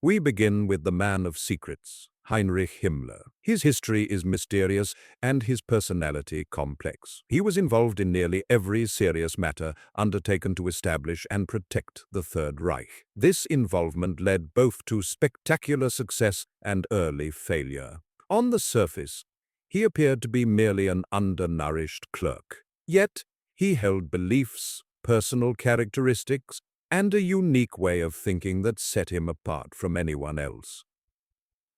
We begin with the man of secrets, Heinrich Himmler. His history is mysterious and his personality complex. He was involved in nearly every serious matter undertaken to establish and protect the Third Reich. This involvement led both to spectacular success and early failure. On the surface, he appeared to be merely an undernourished clerk. Yet, he held beliefs, personal characteristics, and a unique way of thinking that set him apart from anyone else.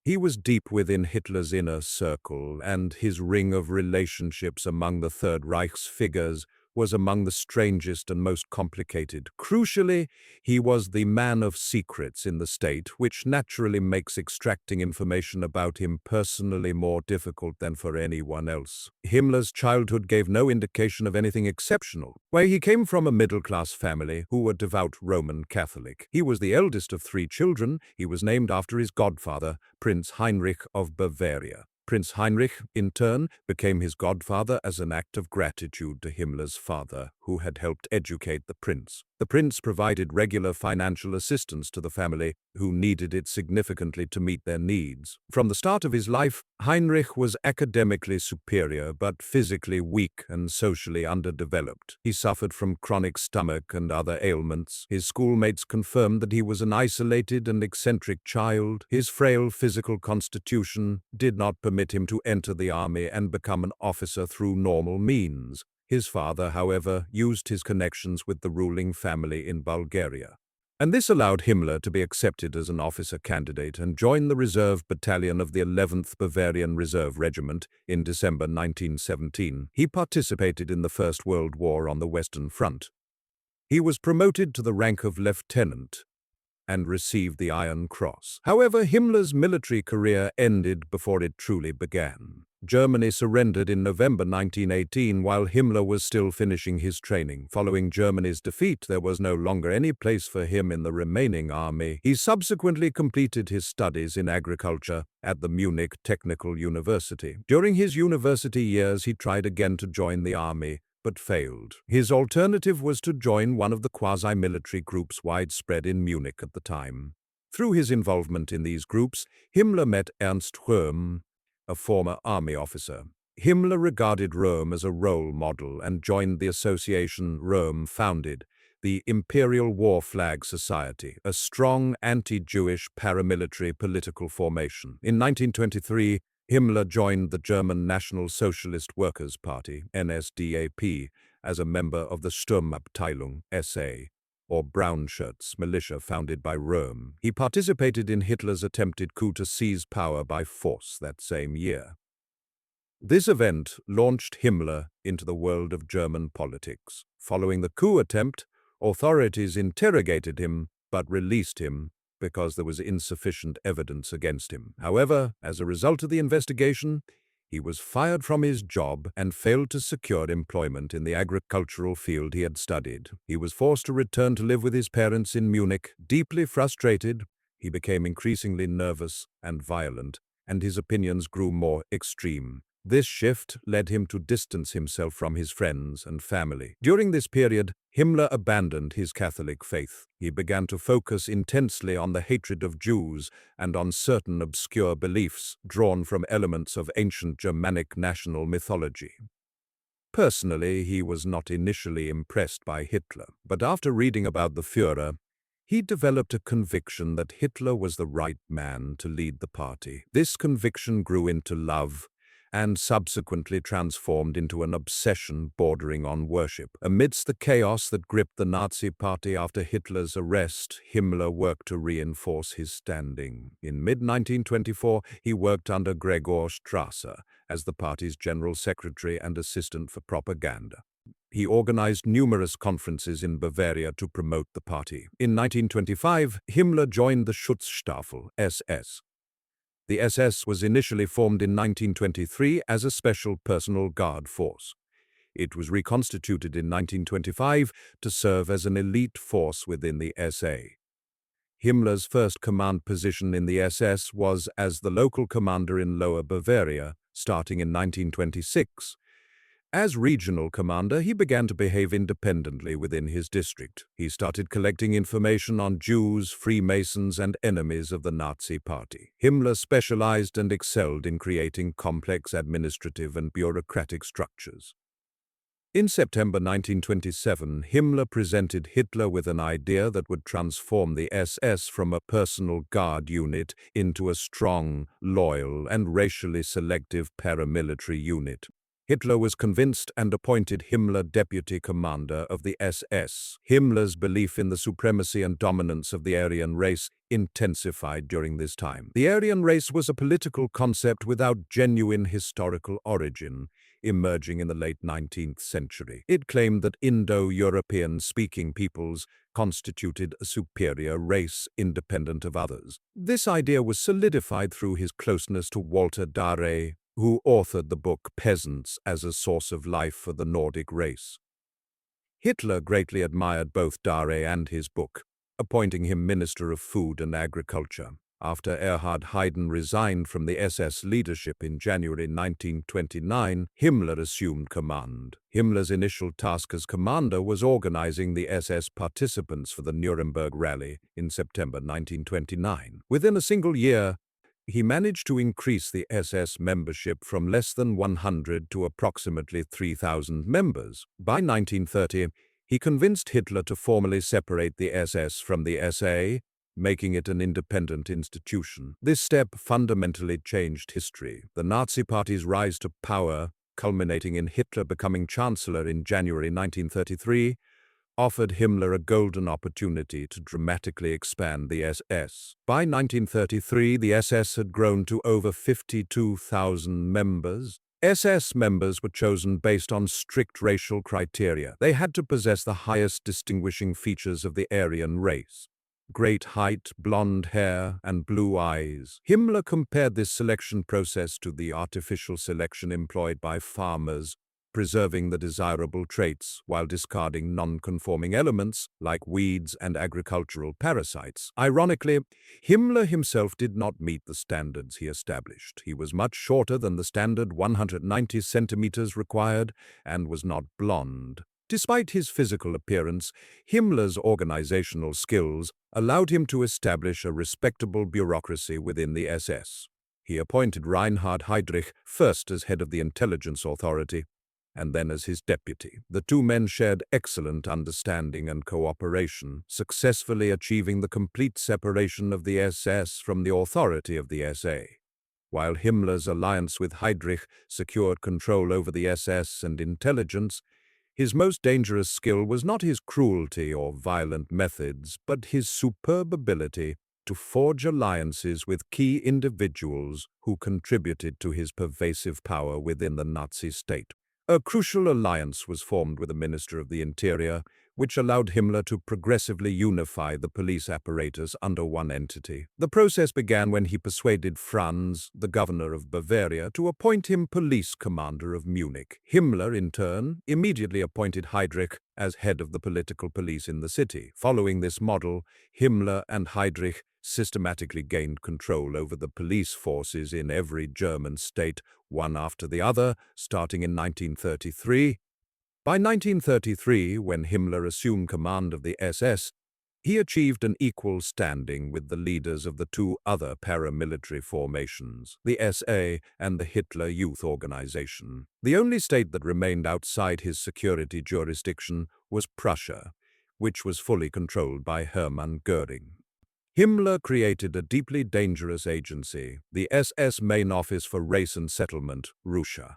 He was deep within Hitler's inner circle, and his ring of relationships among the Third Reich's figures was among the strangest and most complicated. Crucially, he was the man of secrets in the state, which naturally makes extracting information about him personally more difficult than for anyone else. Himmler's childhood gave no indication of anything exceptional. Where he came from a middle-class family who were devout Roman Catholic. He was the eldest of 3 children. He was named after his godfather, Prince Heinrich of Bavaria. Prince Heinrich, in turn, became his godfather as an act of gratitude to Himmler's father, who had helped educate the prince. The prince provided regular financial assistance to the family, who needed it significantly to meet their needs. From the start of his life, Heinrich was academically superior but physically weak and socially underdeveloped. He suffered from chronic stomach and other ailments. His schoolmates confirmed that he was an isolated and eccentric child. His frail physical constitution did not permit him to enter the army and become an officer through normal means. His father, however, used his connections with the ruling family in Bulgaria. And this allowed Himmler to be accepted as an officer candidate and join the reserve battalion of the 11th Bavarian Reserve Regiment in December 1917. He participated in the First World War on the Western Front. He was promoted to the rank of lieutenant and received the Iron Cross. However, Himmler's military career ended before it truly began. Germany surrendered in November 1918 while Himmler was still finishing his training. Following Germany's defeat, there was no longer any place for him in the remaining army. He subsequently completed his studies in agriculture at the Munich Technical University. During his university years, he tried again to join the army, but failed. His alternative was to join one of the quasi-military groups widespread in Munich at the time. Through his involvement in these groups, Himmler met Ernst Röhm, a former army officer. Himmler regarded Röhm as a role model and joined the association Röhm founded, the Imperial War Flag Society, a strong anti-Jewish paramilitary political formation. In 1923, Himmler joined the German National Socialist Workers' Party, NSDAP, as a member of the Sturmabteilung, SA, or Brown Shirts militia founded by Röhm. He participated in Hitler's attempted coup to seize power by force that same year. This event launched Himmler into the world of German politics. Following the coup attempt, authorities interrogated him but released him because there was insufficient evidence against him. However, as a result of the investigation, he was fired from his job and failed to secure employment in the agricultural field he had studied. He was forced to return to live with his parents in Munich. Deeply frustrated, he became increasingly nervous and violent, and his opinions grew more extreme. This shift led him to distance himself from his friends and family. During this period, Himmler abandoned his Catholic faith. He began to focus intensely on the hatred of Jews and on certain obscure beliefs drawn from elements of ancient Germanic national mythology. Personally, he was not initially impressed by Hitler, but after reading about the Führer, he developed a conviction that Hitler was the right man to lead the party. This conviction grew into love, and subsequently transformed into an obsession bordering on worship. Amidst the chaos that gripped the Nazi Party after Hitler's arrest, Himmler worked to reinforce his standing. In mid-1924, he worked under Gregor Strasser as the party's general secretary and assistant for propaganda. He organized numerous conferences in Bavaria to promote the party. In 1925, Himmler joined the Schutzstaffel, SS. The SS was initially formed in 1923 as a special personal guard force. It was reconstituted in 1925 to serve as an elite force within the SA. Himmler's first command position in the SS was as the local commander in Lower Bavaria, starting in 1926. As regional commander, he began to behave independently within his district. He started collecting information on Jews, Freemasons, and enemies of the Nazi Party. Himmler specialized and excelled in creating complex administrative and bureaucratic structures. In September 1927, Himmler presented Hitler with an idea that would transform the SS from a personal guard unit into a strong, loyal, and racially selective paramilitary unit. Hitler was convinced and appointed Himmler deputy commander of the SS. Himmler's belief in the supremacy and dominance of the Aryan race intensified during this time. The Aryan race was a political concept without genuine historical origin, emerging in the late 19th century. It claimed that Indo-European speaking peoples constituted a superior race independent of others. This idea was solidified through his closeness to Walter Darré, who authored the book Peasants as a Source of Life for the Nordic Race. Hitler greatly admired both Darré and his book, appointing him Minister of Food and Agriculture. After Erhard Heiden resigned from the SS leadership in January 1929, Himmler assumed command. Himmler's initial task as commander was organizing the SS participants for the Nuremberg Rally in September 1929. Within a single year, he managed to increase the SS membership from less than 100 to approximately 3,000 members. By 1930, he convinced Hitler to formally separate the SS from the SA, making it an independent institution. This step fundamentally changed history. The Nazi Party's rise to power, culminating in Hitler becoming Chancellor in January 1933, offered Himmler a golden opportunity to dramatically expand the SS. By 1933, the SS had grown to over 52,000 members. SS members were chosen based on strict racial criteria. They had to possess the highest distinguishing features of the Aryan race: great height, blonde hair, and blue eyes. Himmler compared this selection process to the artificial selection employed by farmers, preserving the desirable traits while discarding non-conforming elements like weeds and agricultural parasites. Ironically, Himmler himself did not meet the standards he established. He was much shorter than the standard 190 centimeters required and was not blonde. Despite his physical appearance, Himmler's organizational skills allowed him to establish a respectable bureaucracy within the SS. He appointed Reinhard Heydrich first as head of the intelligence authority, and then as his deputy. The two men shared excellent understanding and cooperation, successfully achieving the complete separation of the SS from the authority of the SA. While Himmler's alliance with Heydrich secured control over the SS and intelligence, his most dangerous skill was not his cruelty or violent methods, but his superb ability to forge alliances with key individuals who contributed to his pervasive power within the Nazi state. A crucial alliance was formed with the Minister of the Interior, which allowed Himmler to progressively unify the police apparatus under one entity. The process began when he persuaded Franz, the governor of Bavaria, to appoint him police commander of Munich. Himmler, in turn, immediately appointed Heydrich as head of the political police in the city. Following this model, Himmler and Heydrich systematically gained control over the police forces in every German state, one after the other, starting in 1933. By 1933, when Himmler assumed command of the SS, he achieved an equal standing with the leaders of the two other paramilitary formations, the SA and the Hitler Youth Organization. The only state that remained outside his security jurisdiction was Prussia, which was fully controlled by Hermann Göring. Himmler created a deeply dangerous agency, the SS Main Office for Race and Settlement, Russia.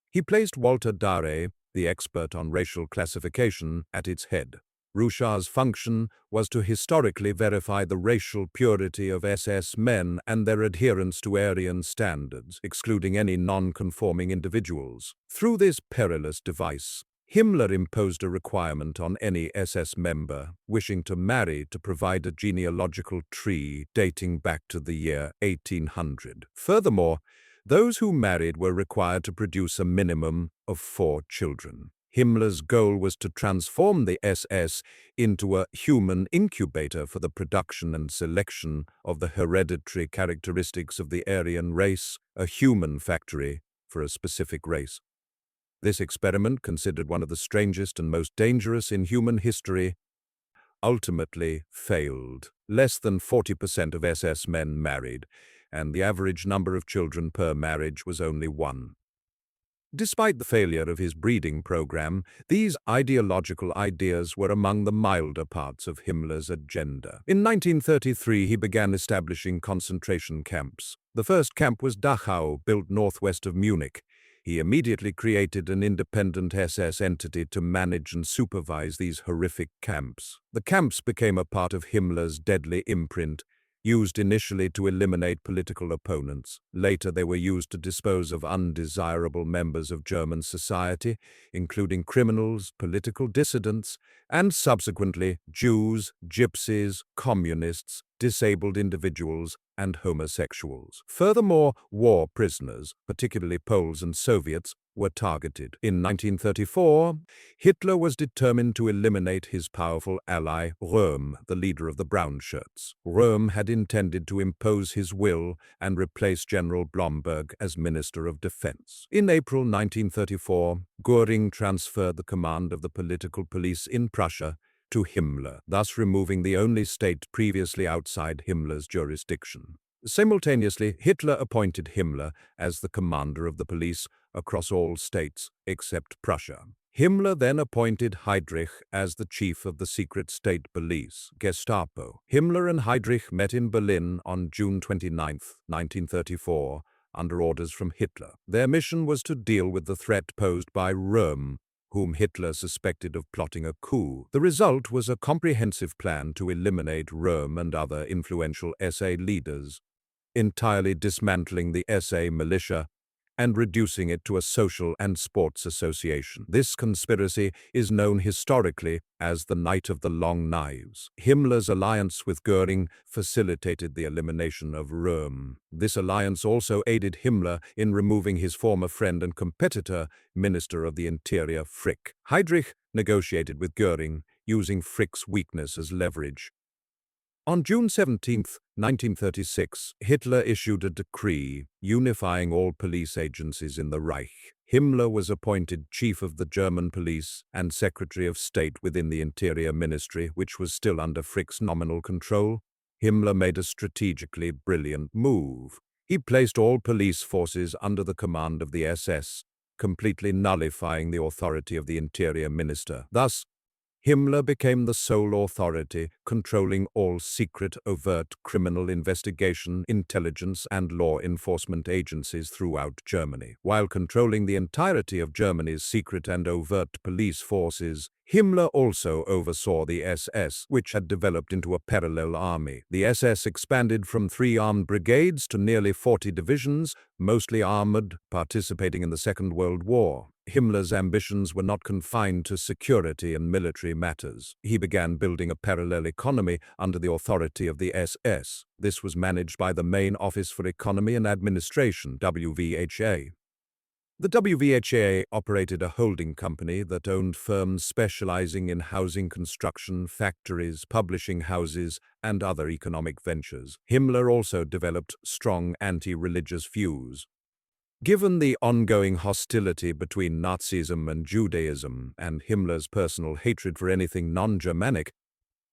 He placed Walter Darré, the expert on racial classification, at its head. Ruscha's function was to historically verify the racial purity of SS men and their adherence to Aryan standards, excluding any non-conforming individuals. Through this perilous device, Himmler imposed a requirement on any SS member wishing to marry to provide a genealogical tree dating back to the year 1800. Furthermore, those who married were required to produce a minimum of 4 children. Himmler's goal was to transform the SS into a human incubator for the production and selection of the hereditary characteristics of the Aryan race, a human factory for a specific race. This experiment, considered one of the strangest and most dangerous in human history, ultimately failed. Less than 40% of SS men married, and the average number of children per marriage was only one. Despite the failure of his breeding program, these ideological ideas were among the milder parts of Himmler's agenda. In 1933, he began establishing concentration camps. The first camp was Dachau, built northwest of Munich. He immediately created an independent SS entity to manage and supervise these horrific camps. The camps became a part of Himmler's deadly imprint, used initially to eliminate political opponents. Later, they were used to dispose of undesirable members of German society, including criminals, political dissidents, and subsequently Jews, gypsies, communists, disabled individuals, and homosexuals. Furthermore, war prisoners, particularly Poles and Soviets, were targeted. In 1934, Hitler was determined to eliminate his powerful ally, Röhm, the leader of the Brown Shirts. Röhm had intended to impose his will and replace General Blomberg as Minister of Defense. In April 1934, Göring transferred the command of the political police in Prussia to Himmler, thus removing the only state previously outside Himmler's jurisdiction. Simultaneously, Hitler appointed Himmler as the commander of the police across all states except Prussia. Himmler then appointed Heydrich as the chief of the secret state police, Gestapo. Himmler and Heydrich met in Berlin on June 29, 1934, under orders from Hitler. Their mission was to deal with the threat posed by Röhm, whom Hitler suspected of plotting a coup. The result was a comprehensive plan to eliminate Röhm and other influential SA leaders, entirely dismantling the SA militia and reducing it to a social and sports association. This conspiracy is known historically as the Night of the Long Knives. Himmler's alliance with Göring facilitated the elimination of Röhm. This alliance also aided Himmler in removing his former friend and competitor, Minister of the Interior Frick. Heydrich negotiated with Göring, using Frick's weakness as leverage. On June 17, 1936, Hitler issued a decree unifying all police agencies in the Reich. Himmler was appointed chief of the German police and Secretary of State within the Interior Ministry, which was still under Frick's nominal control. Himmler made a strategically brilliant move. He placed all police forces under the command of the SS, completely nullifying the authority of the Interior Minister. Thus, Himmler became the sole authority controlling all secret, overt criminal investigation, intelligence, and law enforcement agencies throughout Germany. While controlling the entirety of Germany's secret and overt police forces, Himmler also oversaw the SS, which had developed into a parallel army. The SS expanded from 3 armed brigades to nearly 40 divisions, mostly armored, participating in the Second World War. Himmler's ambitions were not confined to security and military matters. He began building a parallel economy under the authority of the SS. This was managed by the Main Office for Economy and Administration, WVHA. The WVHA operated a holding company that owned firms specializing in housing construction, factories, publishing houses, and other economic ventures. Himmler also developed strong anti-religious views. Given the ongoing hostility between Nazism and Judaism and Himmler's personal hatred for anything non-Germanic,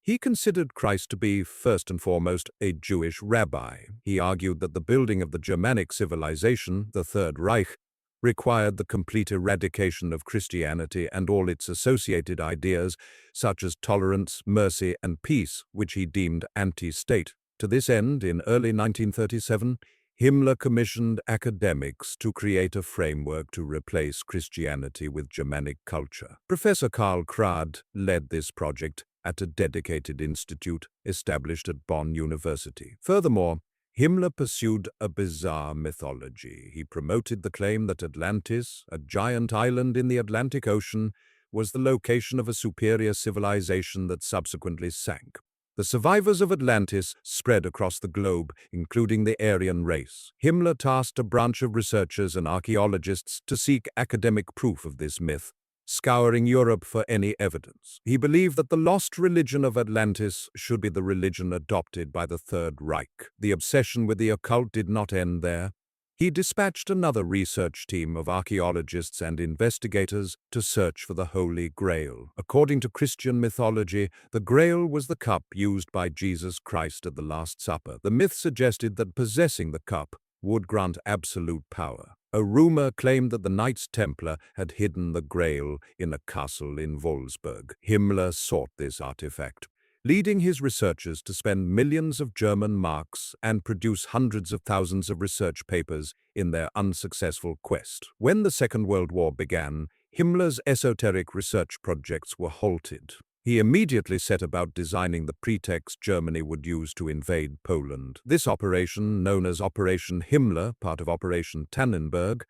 he considered Christ to be, first and foremost, a Jewish rabbi. He argued that the building of the Germanic civilization, the Third Reich, required the complete eradication of Christianity and all its associated ideas, such as tolerance, mercy, and peace, which he deemed anti-state. To this end, in early 1937, Himmler commissioned academics to create a framework to replace Christianity with Germanic culture. Professor Karl Krad led this project at a dedicated institute established at Bonn University. Furthermore, Himmler pursued a bizarre mythology. He promoted the claim that Atlantis, a giant island in the Atlantic Ocean, was the location of a superior civilization that subsequently sank. The survivors of Atlantis spread across the globe, including the Aryan race. Himmler tasked a branch of researchers and archaeologists to seek academic proof of this myth, scouring Europe for any evidence. He believed that the lost religion of Atlantis should be the religion adopted by the Third Reich. The obsession with the occult did not end there. He dispatched another research team of archaeologists and investigators to search for the Holy Grail. According to Christian mythology, the Grail was the cup used by Jesus Christ at the Last Supper. The myth suggested that possessing the cup would grant absolute power. A rumor claimed that the Knights Templar had hidden the Grail in a castle in Wolfsburg. Himmler sought this artifact, leading his researchers to spend millions of German marks and produce hundreds of thousands of research papers in their unsuccessful quest. When the Second World War began, Himmler's esoteric research projects were halted. He immediately set about designing the pretext Germany would use to invade Poland. This operation, known as Operation Himmler, part of Operation Tannenberg,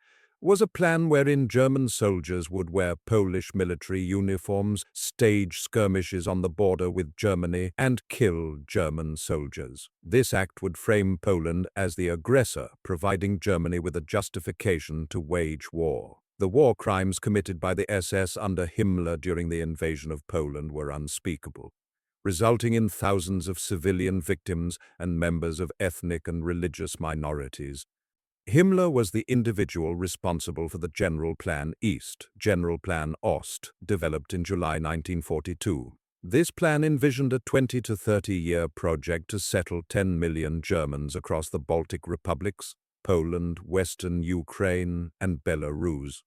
was a plan wherein German soldiers would wear Polish military uniforms, stage skirmishes on the border with Germany, and kill German soldiers. This act would frame Poland as the aggressor, providing Germany with a justification to wage war. The war crimes committed by the SS under Himmler during the invasion of Poland were unspeakable, resulting in thousands of civilian victims and members of ethnic and religious minorities. Himmler was the individual responsible for the General Plan East, General Plan Ost, developed in July 1942. This plan envisioned a 20 to 30-year project to settle 10 million Germans across the Baltic republics, Poland, Western Ukraine, and Belarus.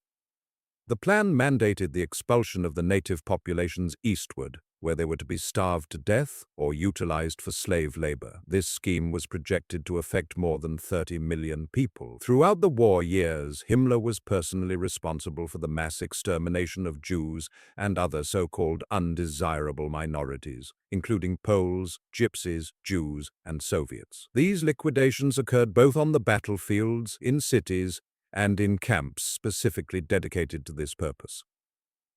The plan mandated the expulsion of the native populations eastward, where they were to be starved to death or utilized for slave labor. This scheme was projected to affect more than 30 million people. Throughout the war years, Himmler was personally responsible for the mass extermination of Jews and other so-called undesirable minorities, including Poles, Gypsies, Jews, and Soviets. These liquidations occurred both on the battlefields, in cities, and in camps specifically dedicated to this purpose.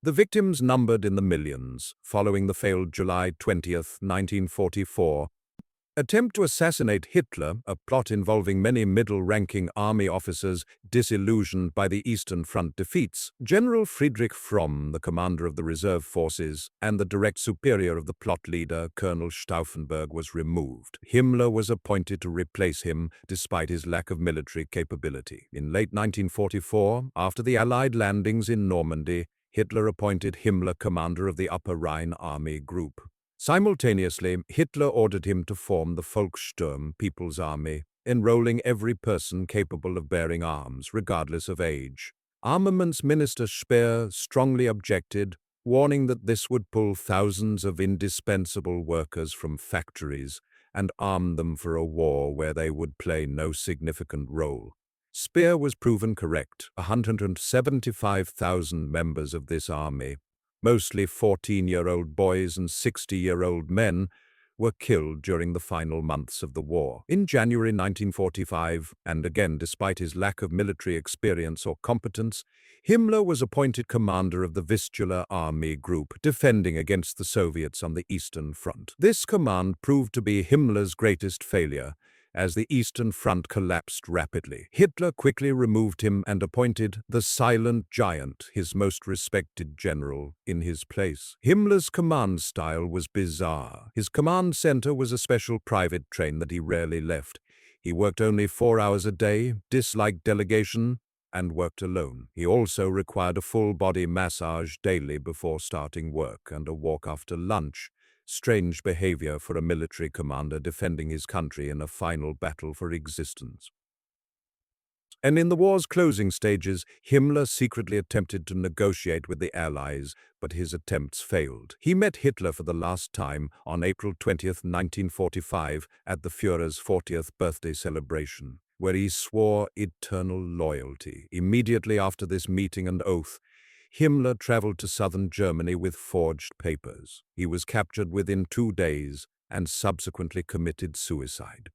The victims numbered in the millions. Following the failed July 20, 1944, attempt to assassinate Hitler, a plot involving many middle-ranking army officers disillusioned by the Eastern Front defeats, General Friedrich Fromm, the commander of the reserve forces and the direct superior of the plot leader, Colonel Stauffenberg, was removed. Himmler was appointed to replace him despite his lack of military capability. In late 1944, after the Allied landings in Normandy, Hitler appointed Himmler commander of the Upper Rhine Army Group. Simultaneously, Hitler ordered him to form the Volkssturm, People's Army, enrolling every person capable of bearing arms, regardless of age. Armaments Minister Speer strongly objected, warning that this would pull thousands of indispensable workers from factories and arm them for a war where they would play no significant role. Speer was proven correct. 175,000 members of this army, mostly 14-year-old boys and 60-year-old men, were killed during the final months of the war. In January 1945, and again despite his lack of military experience or competence, Himmler was appointed commander of the Vistula Army Group, defending against the Soviets on the Eastern Front. This command proved to be Himmler's greatest failure, as the Eastern Front collapsed rapidly. Hitler quickly removed him and appointed the Silent Giant, his most respected general, in his place. Himmler's command style was bizarre. His command center was a special private train that he rarely left. He worked only 4 hours a day, disliked delegation, and worked alone. He also required a full-body massage daily before starting work and a walk after lunch. Strange behavior for a military commander defending his country in a final battle for existence. And in the war's closing stages, Himmler secretly attempted to negotiate with the Allies, but his attempts failed. He met Hitler for the last time on April 20, 1945, at the Führer's 40th birthday celebration, where he swore eternal loyalty. Immediately after this meeting and oath, Himmler traveled to southern Germany with forged papers. He was captured within 2 days and subsequently committed suicide.